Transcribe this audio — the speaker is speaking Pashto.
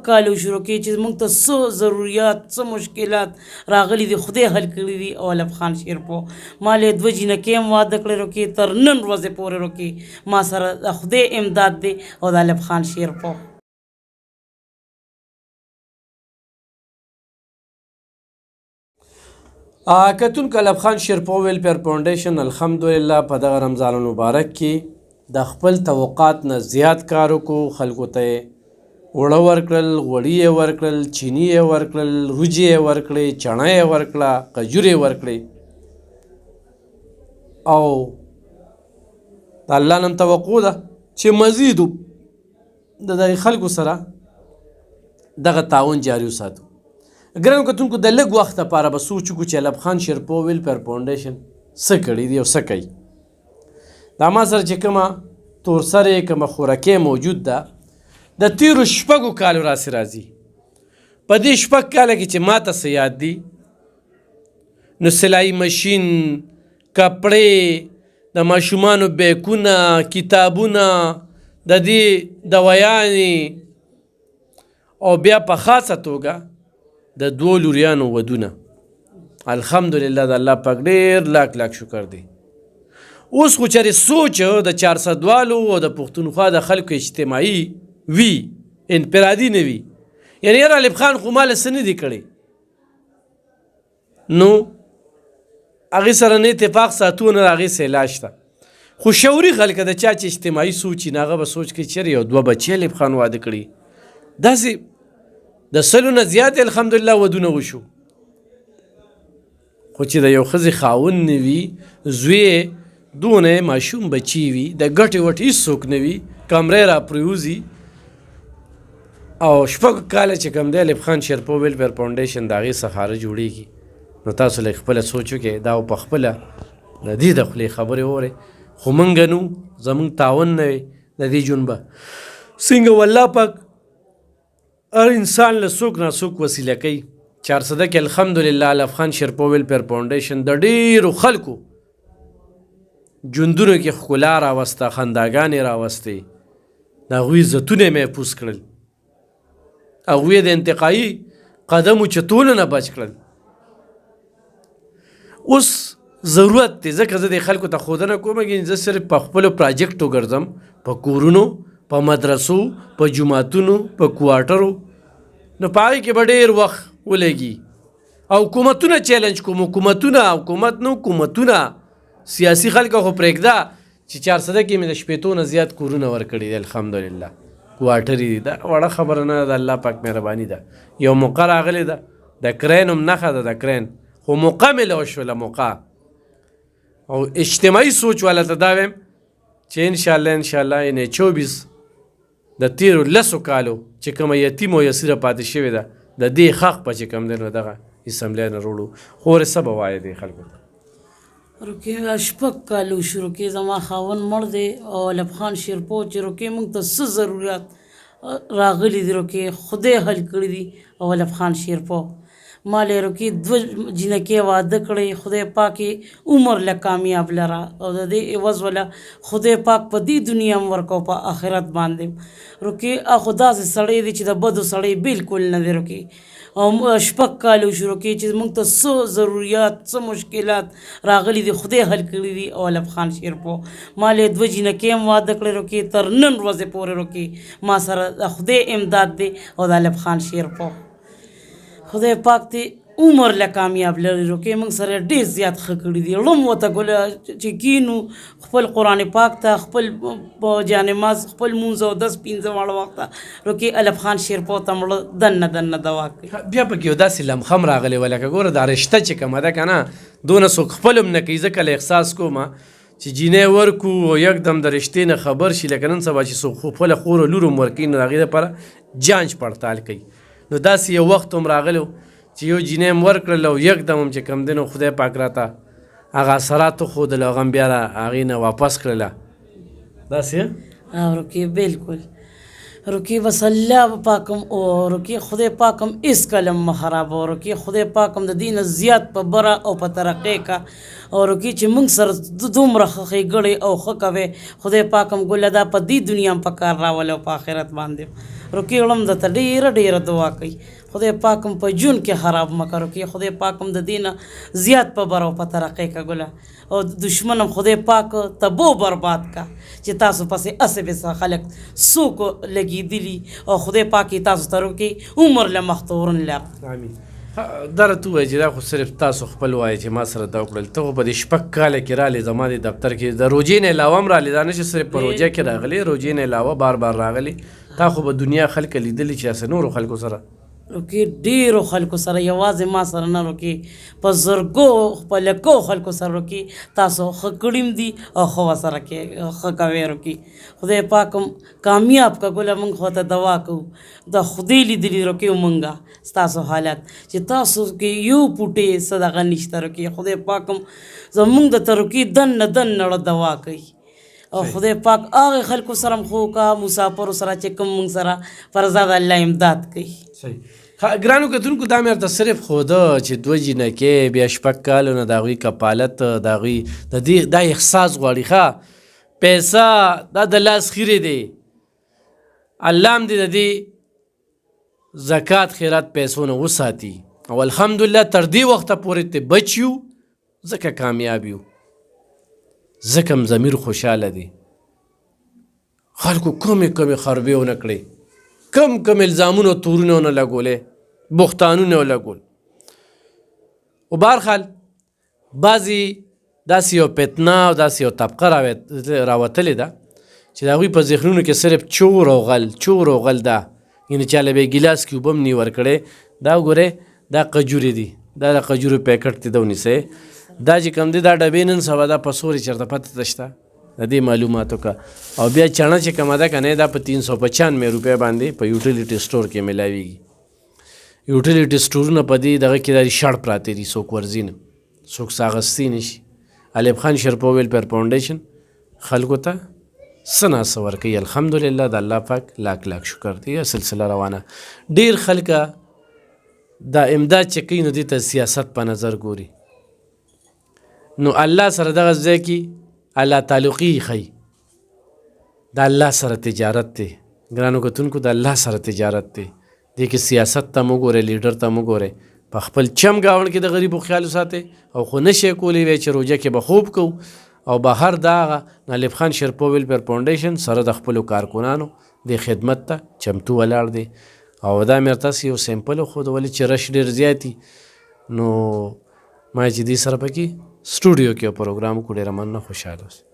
کالو شروع کړي چې موږ ته څه ضروریات څه مشکلات راغلي دي خدای حل کړي دي. او الف خان شیرپو ما له 2 جنکې هم واده کړی روکې تر نن ورځې پورې روکې ما سره د خدای امداد دی او د الف خان شیرپو. کتونکو الف خان شیرپو ویلفیر فاونډیشن الحمدلله په دغه رمضان المبارک کې د خپل توقعات نه زیات کار وکړو. خلکو ته یې اوړه ورکړل، غوړي یې ورکړل، چیني یې ورکړل، وریجې یې ورکړې، چڼه یې ورکړه، کجورې یې ورکړې. او د الله نه توقع ده چې مزید د دغې خلکو سره دغه تعاون جاري وساتو. ګرانو کتونکو د لږ وخت لپاره به سوچ وکړو چې الف خان شیرپو ویلفیر فاونډیشن څه کړي دي او څه کوي. دا ما سره چې کومه تورسرې کومه خوراکې موجود ده د تیرو 6 کالو راسې راځي. په دې 6 کاله کې چې ما ته څه یاد دي نو سلایي مشین، کپړې، د ماشومانو بیکونه، کتابونه، د دې دوايانې او بیا په خاصه توګه د 2 لوریانو ودونه. الحمدلله د الله پاک ډېر لاک لاک شکر دی. اوس خو چېرې سوچ د 400 والو او د پښتونخوا د خلکو اجتماعي وي انفرادي نه وي، یعنې یاره الف خان خو ماله څه نه دي کړی نو هغې سره نه اتفاق ساتو نه هغې سه علاج شته. خو شعوري خلک د چا چې اجتماعي سوچ وي نو هغه به سوچ کوي چېرې یو 2 بچې الف خان واده کړي. داسې د 100 نه زیات الحمدلله ودونه وشو. خو چې د یو ښځې خاوند نه وي، زوی یې دونه ماشوم بچي وي، د ګټې وټې هېڅوک نه وي، کمرې را پرېوځي. او 6 کاله چې کوم دی الف خان شیرپو ویلفیر فاونډیشن د هغې څخه جوړېږي نو تاسو لږ خپله سوچ وکړئ. دا په خپله د دې د خولې خبرې اورئ، خو موږ نو زموږ تعاون نه وی د دې ژوند به څنګه والله پاک هر انسان له څوک نه څوک وسیله کوي. 400 کې الحمدلله الف خان شیرپو ویلفیر فاونډیشن د ډېرو خلکو ژوندونو کې ښکلا راوسته، خنداګانې راوستې، د هغوی عزتونه یې محفوظ کړل، هغوی د انتقایي قدم اوچتولو نه بچ کړل. اوس ضرورت دی ځکه زه د خلکو ته ښودنه کوم چې زه صرف په خپلو پراجکټو ګرځم، په کورونو، په مدرسو، په جوماتونو، په کوارټرو، نو په هغې کې به ډېر وخت ولګي. او حکومتونه چیلنج کوم، حکومت نو حکومتونه سیاسي خلکو خو پرېږده چې 400 کې مې د 15 نه زیات کورونه ورکړي دي الحمدلله، کوارټرې دي. دا وړه خبره نه ده، د الله پاک مهرباني ده. یو موقع راغلی ده د کرین هم نښه ده، د کرین خو موقع مې له وشوله موقع. او اجتماعي سوچ والا ته دا وایم چې انشاءالله یعنې 24 د تیرو 10 کالو چې کومه یتیم او یسیره پاتې شوې ده د دې حق په چې کوم دی نو دغه اسمبلی نه وروړو. خو ورې څه به وایې دې خلکو ته روکې 6 کالو شروع کې زما خاوند مړ دی او الف خان شیرپو چې روکې موږ ته څه ضرورت راغلي دي روکې خدای حل کړي دي. او الف خان شیرپو ما له روکې 2 جنکې واده کړی، خدای پاک عمر له کامیاب لره او د دې عوض ولا خدای پاک په دې دنیا هم ورکو په آخرت باندې روکې. خو داسې سړی دی چې د بدو سړی بالکل نه دی روکې. او 6 کالو شروع کړي چې موږ ته څه ضروریات څه مشکلات راغلي دي خدای حل کړي دي. او الف خان شیرپو ما له 2 جنکې هم واده کړی روکې تر نن ورځې پورې روکې ما سره د خدای امداد دی او د الف خان شیرپو. خدای پاک دې عمر له کامیاب لري روکې موږ سره ډېر زیات ښه کړي دي. ړم ورته ګوله چې کینو خپل قرآن پاک ته خپل جانماز خپل مونځ او 10-15 واړه وخته روکې الف خان شیرپو ته مړه دنه دوا کوي. بیا پکې یو داسې لمحه هم راغلی وه لکه ګوره دا رشته چې کومه ده که نه دونه څوک خپل هم نه کوي. زه کله احساس کوم چې جینۍ ورکو او یکدم د رشتې نه خبر شي لکه نن سبا چې څوک خپله خور او لور هم ورکوي نو د هغې دپاره جانچ پړتال کوي. نو داسې یو وخت هم راغلی چې یو جینۍ هم ورکړل او یکدم هم چې کوم دی نو خدای پاک راته هغه اثرات وښودل او هغه هم بیا هغې نه واپس کړله. داسې روکې بالکل رکی بس الله پاکم او رکی خدای پاکم اس کلم ما خراب او رکی خدای پاکم د دین زیات په بره او په ترقې کا او رکی چې موږ سره دومره ښې ګړې او ښه کوي خدای پاکم ګله دا په دې دنیا په کار راول او په آخرت باندې رکی علم د ته ډیره دعا کوي خدای پاکم په جون کې خراب مکه رکی خدای پاکم د دینه زیات په بره او په ترقې کا ګله او دشمنم خدای پاک تبو برباد کا چې تاسو پسې اسې خلک څوک لګېدلي او خدای پاک یې تاسو ته وکړي عمر له مختورن له امین دا راته ووایه چې دا خو صرف تاسو خپل وایي چې ما سره دا وکړل ته خو په دې شپږ کاله کې رالې زما د دفتر کې د روجې نه علاوه هم رالې دا نه چې صرف په روجه کې راغلی روجې نه علاوه بار راغلی تا خو به دنیا خلک لیدلي چې هسې نورو خلکو سره رکی ډیرو خلکو سره یوازې ما سره نه رکی په زرګو په لکو خلکو سره رکی تاسو ښه کړیم دي او ښه ورسره کې ښه کوئ رکی خدای پاکم کامیاب که ګله موږ خو ته دعا کوو د خدای لیدلي رکی موږ ستاسو حالت چې تاسو کې یو پوټې څه دغه نشته رکی خدای پاکم زموږ د ته رکی دنه دعا کوي او خدای پاک هغه خلکو سره خو کا مسافرو سره چې کوم موږ سره فرزاد الله امداد کوي صحیح ګرانو کتونکو دا مې ورته صرف ښوده چې دوه جینکې بیا شپږ کالو نه د هغوی کفالت د هغوی د دې دا احساس غواړي ښه پیسه دا د لاس خیرې دی الله هم دې د دې زکات خیرات پیسو نه وساتي او الحمدلله تر دې وخته پورې ته بچ یو ځکه کامیاب یو ځکه م ضمیر خوشحاله دی خلکو کمې خربې ونه کړې کم الزامونه او تورونه ونه لګولې بختانونه ولګول و بهرحال بعضې داسې یو فتنه او داسې یو طبقه راوتلې ده چې د هغوی په ذهنونو کې صرف چور او غل ده یعنې چاله به یې ګیلاس کې اوبه هم نی ورکړی دا وګورئ دا قجورې دي دا د قجورو پیکټ دی دا ونیسئ دا چې کوم دی دا ډبې نن سبا دا په سوري چېرته پته ته شته د دې معلوماتو کا او بیا چڼه چې کومه ده که نه دا په 395 روپۍ باندې په یوټیلیټي سټور کې میلاویږي یوټیلیټي سټورونه په دې دغه کې دا شړ پراته دي څوک ورځي نه څوک څه اخیستی نه شي الف خان شرپو ویلفیر فاونډیشن خلکو ته څه ناڅه ورکوي الحمدلله د الله پاک لاک شکر دی سلسله روانه ډېر خلکه دا امداد چې کوي نو دې ته سیاست په نظر ګوري نو الله سره دغه ځای کې الله تعلقي ښیي د الله سره تجارت دی ګرانو کتونکو د الله سره تجارت دی دې کې سیاست ته مو ګورئ لیډر ته مو ګورئ په خپل چم ګاونډ کې د غریبو خیال وساتئ او خو نه شئ کولی وی چې روژه کې به خوب کوو او بهر د هغه الف خان شرپو ویلفیر فاونډیشن سره د خپلو کارکنانو د خدمت ته چمتو ولاړ دی او دا مې تاسې یو سیمپل وښودولې چې رش ډېر زیات نو ما چې دې سره پکې سټوډیو کې پروګرام کو ډېره مننه خوشحاله اوسئ